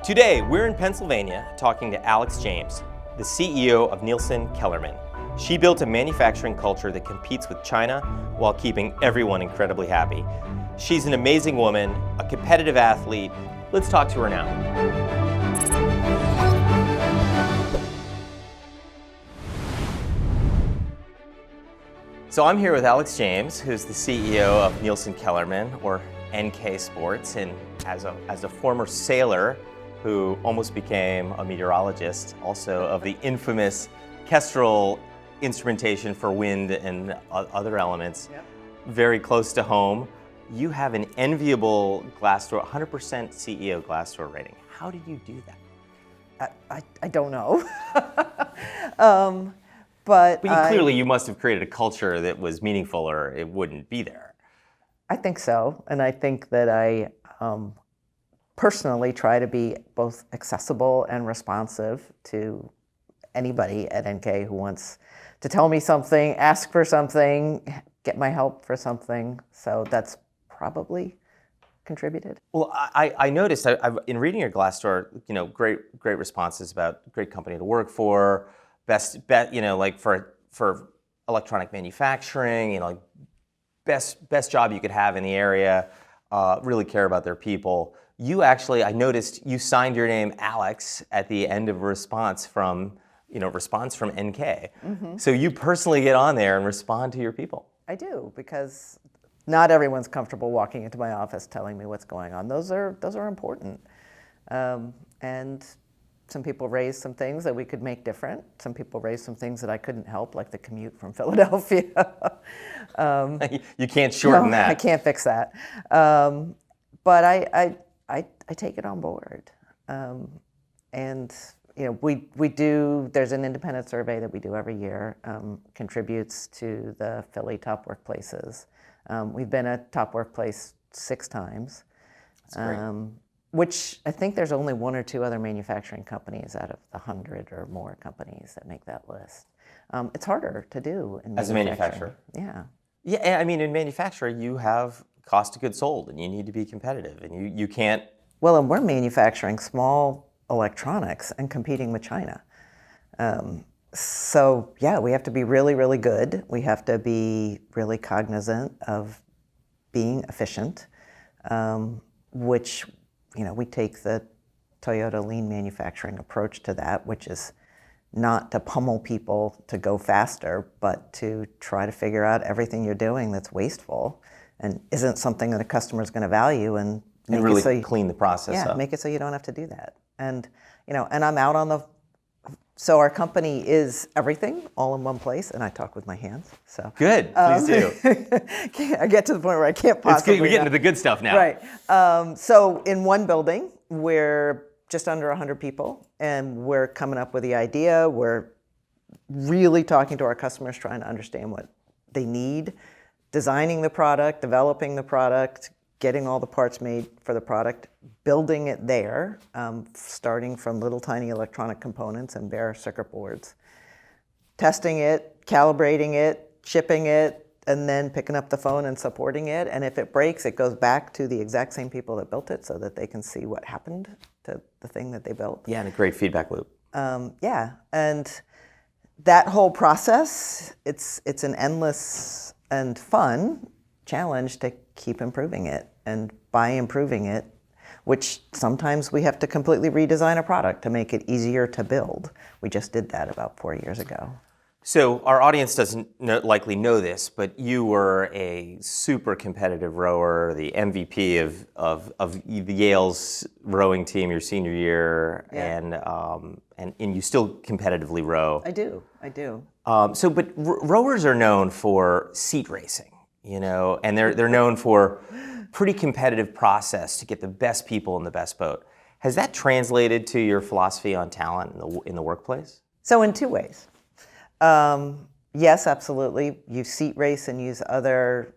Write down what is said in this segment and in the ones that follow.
Today, we're in Pennsylvania talking to Alix James, the CEO of Nielsen Kellerman. She built a manufacturing culture that competes with China while keeping everyone incredibly happy. She's an amazing woman, a competitive athlete. Let's talk to her now. So I'm here with Alix James, who's the CEO of Nielsen Kellerman, or NK Sports, and as a former sailor who almost became a meteorologist, also of the infamous Kestrel instrumentation for wind and other elements, yep. Very close to home. You have an enviable Glassdoor, 100% CEO Glassdoor rating. How did you do that? I don't know. But clearly you must have created a culture that was meaningful or it wouldn't be there. I think so, and I think that I personally try to be both accessible and responsive to anybody at NK who wants to tell me something, ask for something, get my help for something. So that's probably contributed. Well, I noticed in reading your Glassdoor, great responses about great company to work for, best bet, like for electronic manufacturing, best job you could have in the area, really care about their people. You actually, I noticed you signed your name Alix at the end of a response from NK. Mm-hmm. So you personally get on there and respond to your people. I do, because not everyone's comfortable walking into my office telling me what's going on. Those are important. And some people raised some things that we could make different. Some people raised some things that I couldn't help, like the commute from Philadelphia. You can't shorten that. I can't fix that. But I take it on board. And we do, there's an independent survey that we do every year, contributes to the Philly top workplaces. We've been a top workplace 6 times. That's great. Which I think there's only 1 or 2 other manufacturing companies out of the 100 or more companies that make that list. It's harder to do in as a manufacturer. Yeah. Yeah, I mean, in manufacturing, you have cost of goods sold, and you need to be competitive, and you can't. Well, and we're manufacturing small electronics and competing with China. So yeah, we have to be really, really good. We have to be really cognizant of being efficient, which. We take the Toyota lean manufacturing approach to that, which is not to pummel people to go faster, but to try to figure out everything you're doing that's wasteful and isn't something that a customer is going to value, and really clean the process up. Make it so you don't have to do that. And and I'm out on the. So our company is everything, all in one place, and I talk with my hands. So good, please do. I get to the point where I can't possibly. It's good. We're getting to the good stuff now. Right. So in one building, we're just under 100 people, and we're coming up with the idea. We're really talking to our customers, trying to understand what they need, designing the product, developing the product, getting all the parts made for the product, building it there, starting from little tiny electronic components and bare circuit boards, testing it, calibrating it, shipping it, and then picking up the phone and supporting it. And if it breaks, it goes back to the exact same people that built it so that they can see what happened to the thing that they built. Yeah, and a great feedback loop. Yeah, and that whole process, it's an endless and fun challenge to keep improving it. And by improving it, which sometimes we have to completely redesign a product to make it easier to build. We just did that about 4 years ago. So our audience doesn't likely know this, but you were a super competitive rower, the MVP of the Yale's rowing team your senior year, yeah. and you still competitively row. I do. But rowers are known for seat racing, and they're known for pretty competitive process to get the best people in the best boat. Has that translated to your philosophy on talent in the workplace? So in 2 ways. Yes, absolutely. You seat race and use other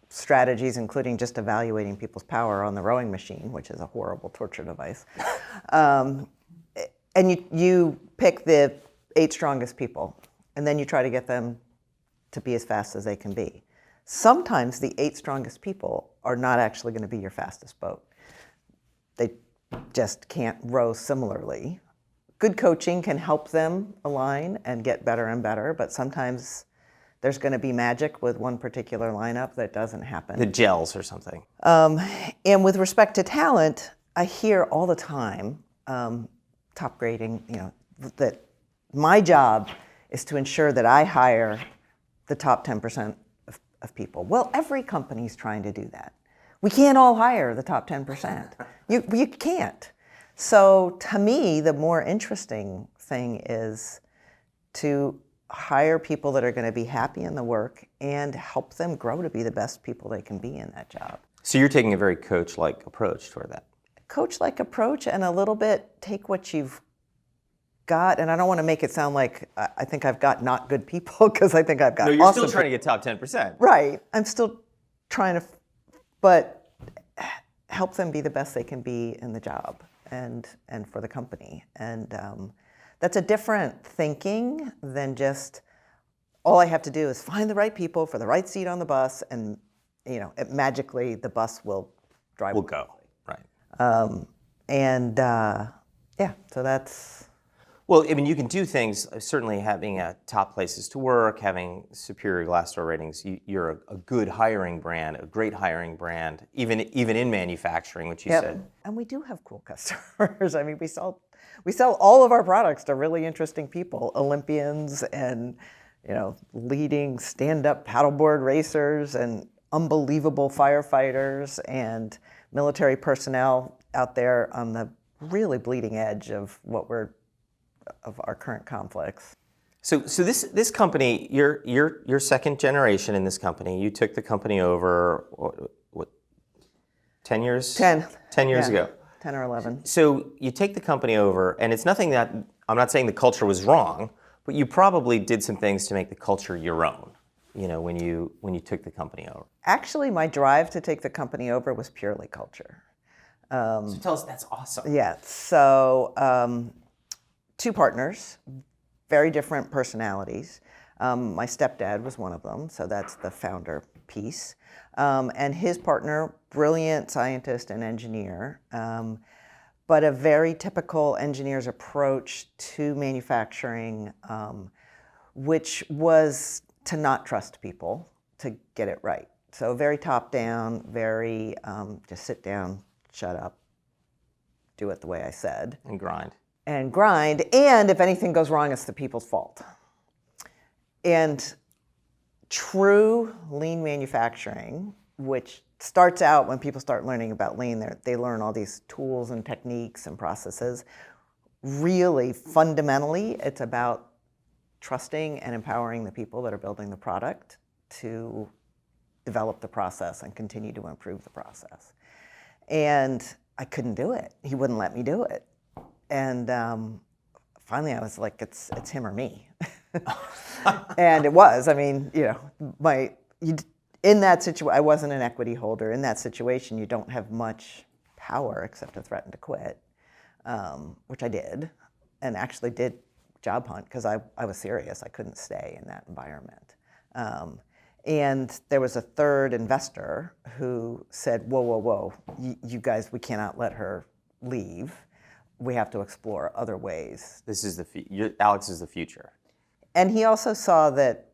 strategies, including just evaluating people's power on the rowing machine, which is a horrible torture device. And you pick the 8 strongest people, and then you try to get them to be as fast as they can be. Sometimes the 8 strongest people are not actually going to be your fastest boat. They just can't row similarly. Good coaching can help them align and get better and better, but sometimes there's going to be magic with one particular lineup that doesn't happen. The gels or something. And with respect to talent, I hear all the time, top grading, that my job is to ensure that I hire the top 10% of people. Well, every company's trying to do that. We can't all hire the top 10%. You can't. So to me, the more interesting thing is to hire people that are going to be happy in the work and help them grow to be the best people they can be in that job. So you're taking a very coach-like approach toward that. Coach-like approach, and a little bit take what you've got, and I don't want to make it sound like I think I've got not good people, because I think I've got No, you're awesome still trying to get top 10%. Right. I'm still trying to, but help them be the best they can be in the job and for the company. And that's a different thinking than just all I have to do is find the right people for the right seat on the bus, and magically the bus will drive. Will go. Right. So that's. Well, I mean, you can do things, certainly having top places to work, having superior Glassdoor ratings. You're a good hiring brand, a great hiring brand, even in manufacturing, which you said. And we do have cool customers. I mean, we sell all of our products to really interesting people, Olympians and, leading stand-up paddleboard racers and unbelievable firefighters and military personnel out there on the really bleeding edge of our current conflicts. So this company, you're second generation in this company. You took the company over, what 10 years? 10 years ago. 10 or 11. So you take the company over, and it's nothing that, I'm not saying the culture was wrong, but you probably did some things to make the culture your own, when you took the company over. Actually, my drive to take the company over was purely culture. So tell us, that's awesome. Yeah, so two partners, very different personalities. My stepdad was one of them, so that's the founder piece. And his partner, brilliant scientist and engineer, but a very typical engineer's approach to manufacturing, which was to not trust people to get it right. So very top-down, very just sit down, shut up, do it the way I said. And grind. And if anything goes wrong, it's the people's fault. And true lean manufacturing, which starts out when people start learning about lean, they learn all these tools and techniques and processes. Really, fundamentally, it's about trusting and empowering the people that are building the product to develop the process and continue to improve the process. And I couldn't do it. He wouldn't let me do it. And finally, I was like, it's him or me. And it was. I mean, in that situation, I wasn't an equity holder. In that situation, you don't have much power except to threaten to quit, which I did, and actually did job hunt because I was serious. I couldn't stay in that environment. And there was a third investor who said, whoa, you guys, we cannot let her leave. We have to explore other ways. This is Alix is the future. And he also saw that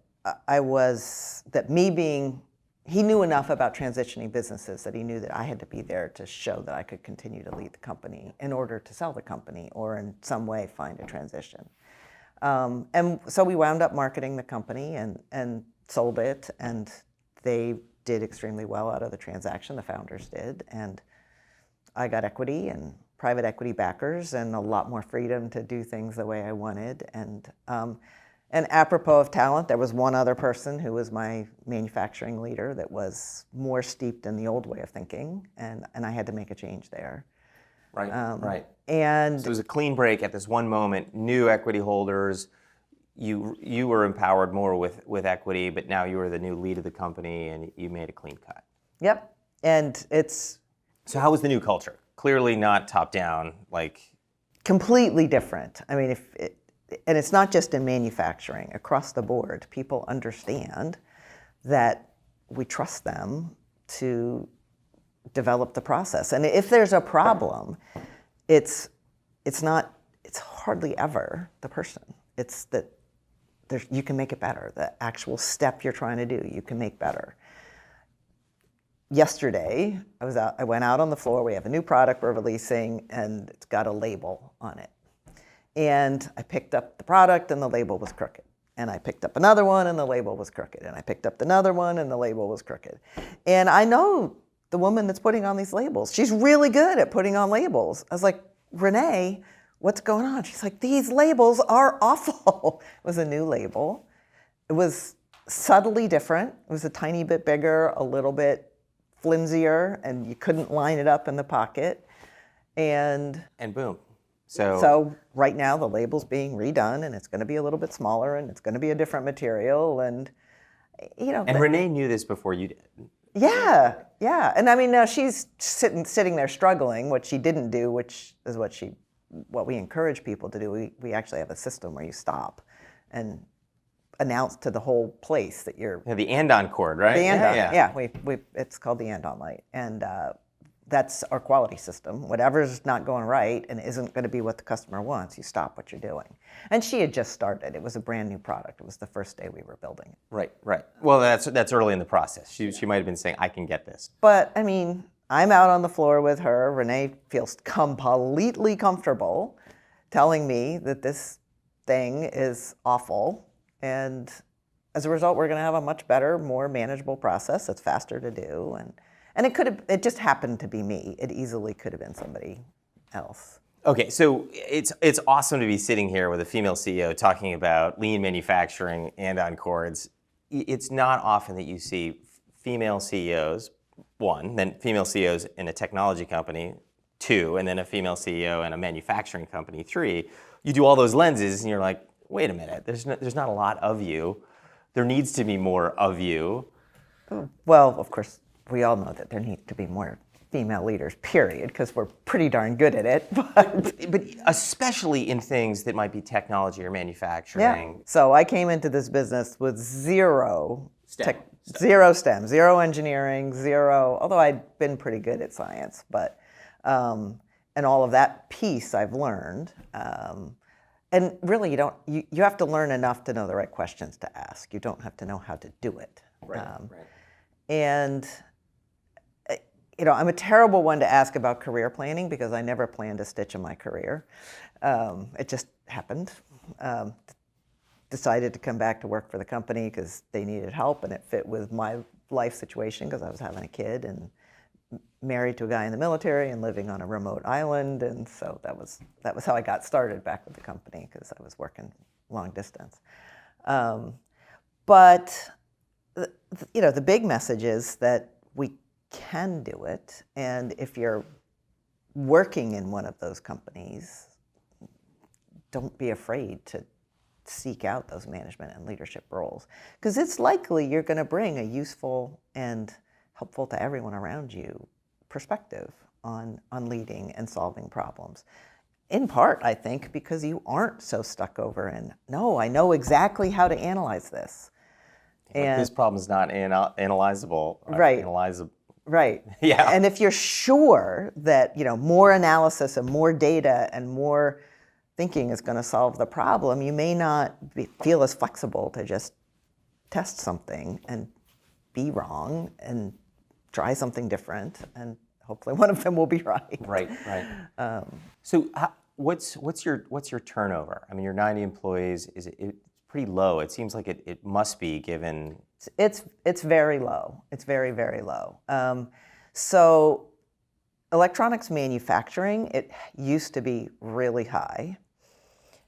he knew enough about transitioning businesses that he knew that I had to be there to show that I could continue to lead the company in order to sell the company or in some way find a transition. And so we wound up marketing the company and sold it, and they did extremely well out of the transaction, the founders did, and I got equity and private equity backers and a lot more freedom to do things the way I wanted. And apropos of talent, there was one other person who was my manufacturing leader that was more steeped in the old way of thinking, and I had to make a change there. Right, right. And so it was a clean break at this one moment, new equity holders. You were empowered more with equity, but now you were the new lead of the company and you made a clean cut. Yep, and it's... So how was the new culture? Clearly not top-down, like... Completely different. I mean, and it's not just in manufacturing. Across the board, people understand that we trust them to develop the process. And if there's a problem, it's hardly ever the person. It's that you can make it better. The actual step you're trying to do, you can make better. Yesterday, I went out on the floor. We have a new product we're releasing, and it's got a label on it. And I picked up the product, and the label was crooked. And I picked up another one, and the label was crooked. And I picked up another one, and the label was crooked. And I know the woman that's putting on these labels. She's really good at putting on labels. I was like, Renee, what's going on? She's like, these labels are awful. It was a new label. It was subtly different. It was a tiny bit bigger, a little bit flimsier, and you couldn't line it up in the pocket. And boom. So right now the label's being redone, and it's going to be a little bit smaller, and it's going to be a different material, and And Renee knew this before you did. Yeah. And I mean, now she's sitting there struggling, what she didn't do, which is what we encourage people to do. We actually have a system where you stop and announce to the whole place that you're... The andon cord, right? The andon, yeah. It's called the andon light. And that's our quality system. Whatever's not going right and isn't going to be what the customer wants, you stop what you're doing. And she had just started. It was a brand new product. It was the first day we were building it. Right. Well, that's early in the process. She might have been saying, I can get this. But, I mean, I'm out on the floor with her. Renee feels completely comfortable telling me that this thing is awful. And as a result, we're going to have a much better, more manageable process. It's faster to do. And it just happened to be me. It easily could have been somebody else. Okay, so it's awesome to be sitting here with a female CEO talking about lean manufacturing and on cords. It's not often that you see female CEOs, one, then female CEOs in a technology company, two, and then a female CEO in a manufacturing company, three. You do all those lenses, and you're like, wait a minute, there's not a lot of you. There needs to be more of you. Well, of course, we all know that there needs to be more female leaders, period, because we're pretty darn good at it. But especially in things that might be technology or manufacturing. Yeah. So I came into this business with zero STEM, zero engineering, zero, although I'd been pretty good at science, but, and all of that piece I've learned. And really, you have to learn enough to know the right questions to ask. You don't have to know how to do it. Right. And I'm a terrible one to ask about career planning because I never planned a stitch in my career. It just happened. Decided to come back to work for the company because they needed help, and it fit with my life situation because I was having a kid and married to a guy in the military and living on a remote island, and so that was how I got started back with the company because I was working long distance. But the big message is that we can do it, and if you're working in one of those companies, don't be afraid to seek out those management and leadership roles, because it's likely you're going to bring a useful and helpful to everyone around you perspective on leading and solving problems. In part, I think, because you aren't so stuck over in, no, I know exactly how to analyze this. And this problem is not analyzable. Right. Right. Yeah. And if you're sure that more analysis and more data and more thinking is going to solve the problem, you may not feel as flexible to just test something and be wrong and try something different, and hopefully one of them will be right. Right. So what's your turnover? I mean, you're 90 employees. Is it pretty low? It seems like it must be, given. It's very low. It's very, very low. So electronics manufacturing, it used to be really high.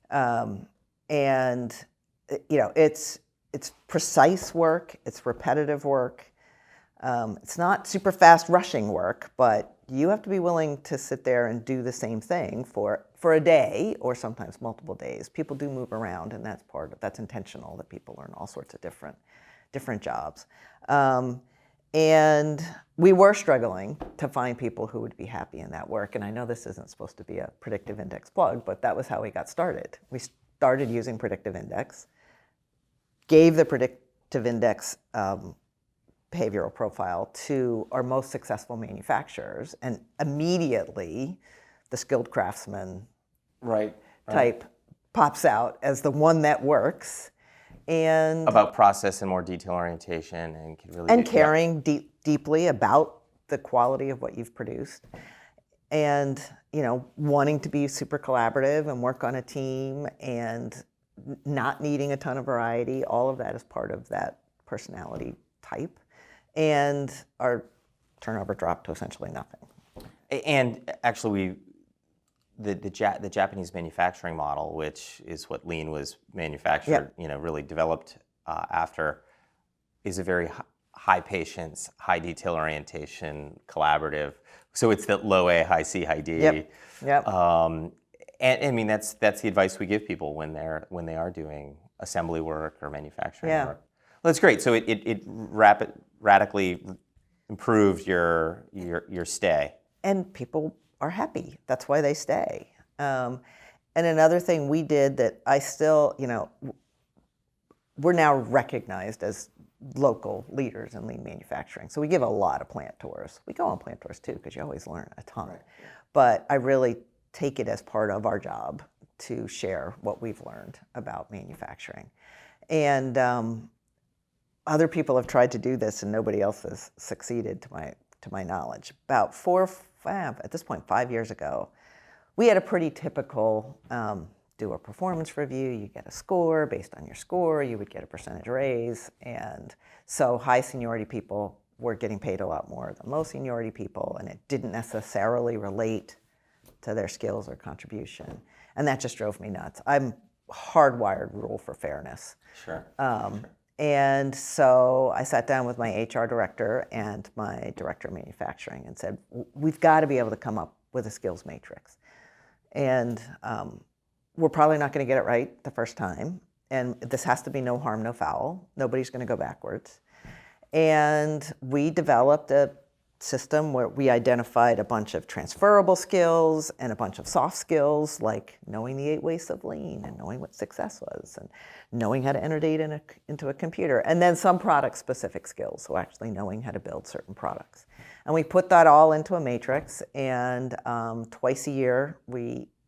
And it's precise work, it's repetitive work. It's not super fast rushing work, but you have to be willing to sit there and do the same thing for a day or sometimes multiple days. People do move around, and that's intentional, that people learn all sorts of different jobs. And we were struggling to find people who would be happy in that work. And I know this isn't supposed to be a Predictive Index plug, but that was how we got started. We started using Predictive Index, gave the Predictive Index behavioral profile to our most successful manufacturers, and immediately the skilled craftsman Right. type pops out as the one that works. And About process and more detail orientation, and can really and caring deeply about the quality of what you've produced, and wanting to be super collaborative and work on a team, and not needing a ton of variety. All of that is part of that personality type, and our turnover dropped to essentially nothing. And actually, the Japanese manufacturing model, which is what Lean was manufactured, really developed after, is a very high patience, high detail orientation, collaborative. So it's that low A, high C, high D. Yep. And I mean that's the advice we give people when they are doing assembly work or manufacturing work. Well, that's great. So it radically improved your stay. And people are happy. That's why they stay. And another thing we did that I still, we're now recognized as local leaders in lean manufacturing. So we give a lot of plant tours. We go on plant tours too, because you always learn a ton. Right. But I really take it as part of our job to share what we've learned about manufacturing. And other people have tried to do this, and nobody else has succeeded, to my knowledge. About 5 years ago, we had a pretty typical do a performance review. You get a score. Based on your score, you would get a percentage raise. And so high seniority people were getting paid a lot more than low seniority people, and it didn't necessarily relate to their skills or contribution. And that just drove me nuts. I'm hardwired rule for fairness. Sure. And so I sat down with my HR director and my director of manufacturing and said, we've got to be able to come up with a skills matrix. And we're probably not going to get it right the first time. And this has to be no harm, no foul. Nobody's going to go backwards. And we developed a system where we identified a bunch of transferable skills and a bunch of soft skills, like knowing the 8 ways of lean and knowing what success was and knowing how to enter data into a computer, and then some product-specific skills, so actually knowing how to build certain products. And we put that all into a matrix, and twice a year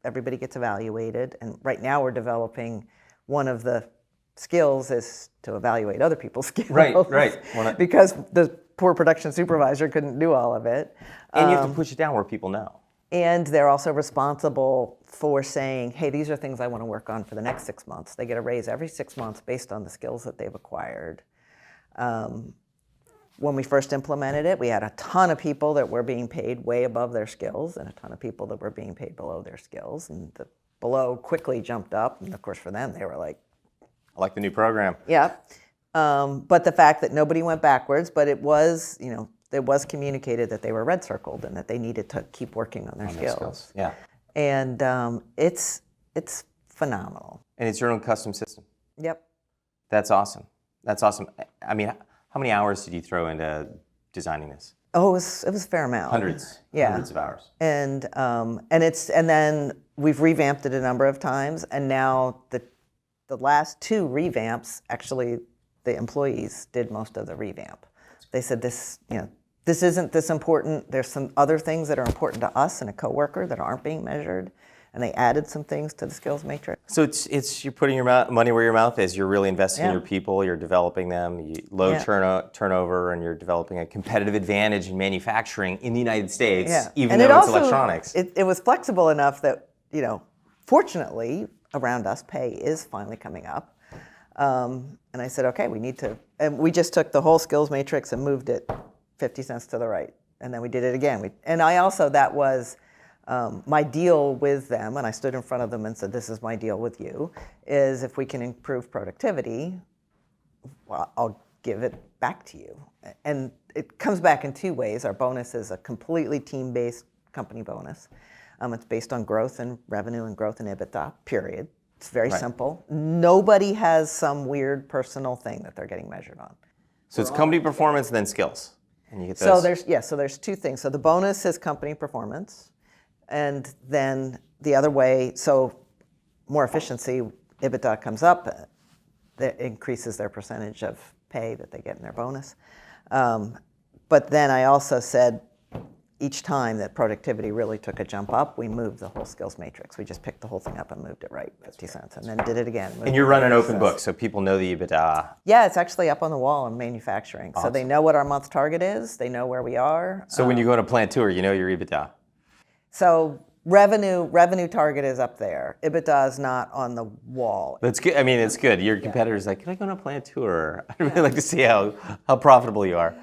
everybody gets evaluated. And right now we're developing one of the skills is to evaluate other people's skills. Right. Because the poor production supervisor couldn't do all of it. And you have to push it down where people know. And they're also responsible for saying, hey, these are things I want to work on for the next 6 months. They get a raise every 6 months based on the skills that they've acquired. When we first implemented it, we had a ton of people that were being paid way above their skills and a ton of people that were being paid below their skills. And the below quickly jumped up. And of course, for them, they were like, I like the new program. Yeah. But the fact that nobody went backwards, but it was, it was communicated that they were red circled and that they needed to keep working on their skills. Yeah. And it's phenomenal. And it's your own custom system. Yep. That's awesome. I mean, how many hours did you throw into designing this? Oh, it was a fair amount. Hundreds of hours. And then we've revamped it a number of times, and now the last 2 revamps, actually, the employees did most of the revamp. They said this isn't this important. There's some other things that are important to us and a coworker that aren't being measured, and they added some things to the skills matrix. So it's you're putting your money where your mouth is. You're really investing in your people. You're developing them. Low turnover, and you're developing a competitive advantage in manufacturing in the United States, even though it's electronics. It was flexible enough that fortunately around us, pay is finally coming up. And I said, okay, we need to, and we just took the whole skills matrix and moved it 50 cents to the right. And then we did it again. That was my deal with them, and I stood in front of them and said, this is my deal with you, is if we can improve productivity, well, I'll give it back to you. And it comes back in 2 ways. Our bonus is a completely team-based company bonus. It's based on growth and revenue and growth in EBITDA, period. It's very simple. Nobody has some weird personal thing that they're getting measured on. So it's company performance and then skills. And you get those. So there's 2 things. So the bonus is company performance. And then the other way, so more efficiency, EBITDA comes up, that increases their percentage of pay that they get in their bonus. But then I also said, each time that productivity really took a jump up, we moved the whole skills matrix. We just picked the whole thing up and moved it right 50 cents, and then did it again. And you're running open book, so people know the EBITDA. Yeah, it's actually up on the wall in manufacturing. Awesome. So they know what our month target is. They know where we are. So when you go on a plant tour, you know your EBITDA. So revenue target is up there. EBITDA is not on the wall. That's good. I mean, it's good. Your competitor's like, can I go on a plant tour? I'd really like to see how profitable you are.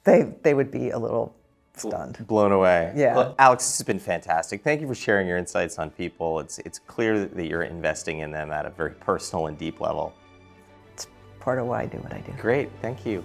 They would be a little stunned. Blown away. Yeah. Well, Alix, this has been fantastic. Thank you for sharing your insights on people. It's clear that you're investing in them at a very personal and deep level. It's part of why I do what I do. Great. Thank you.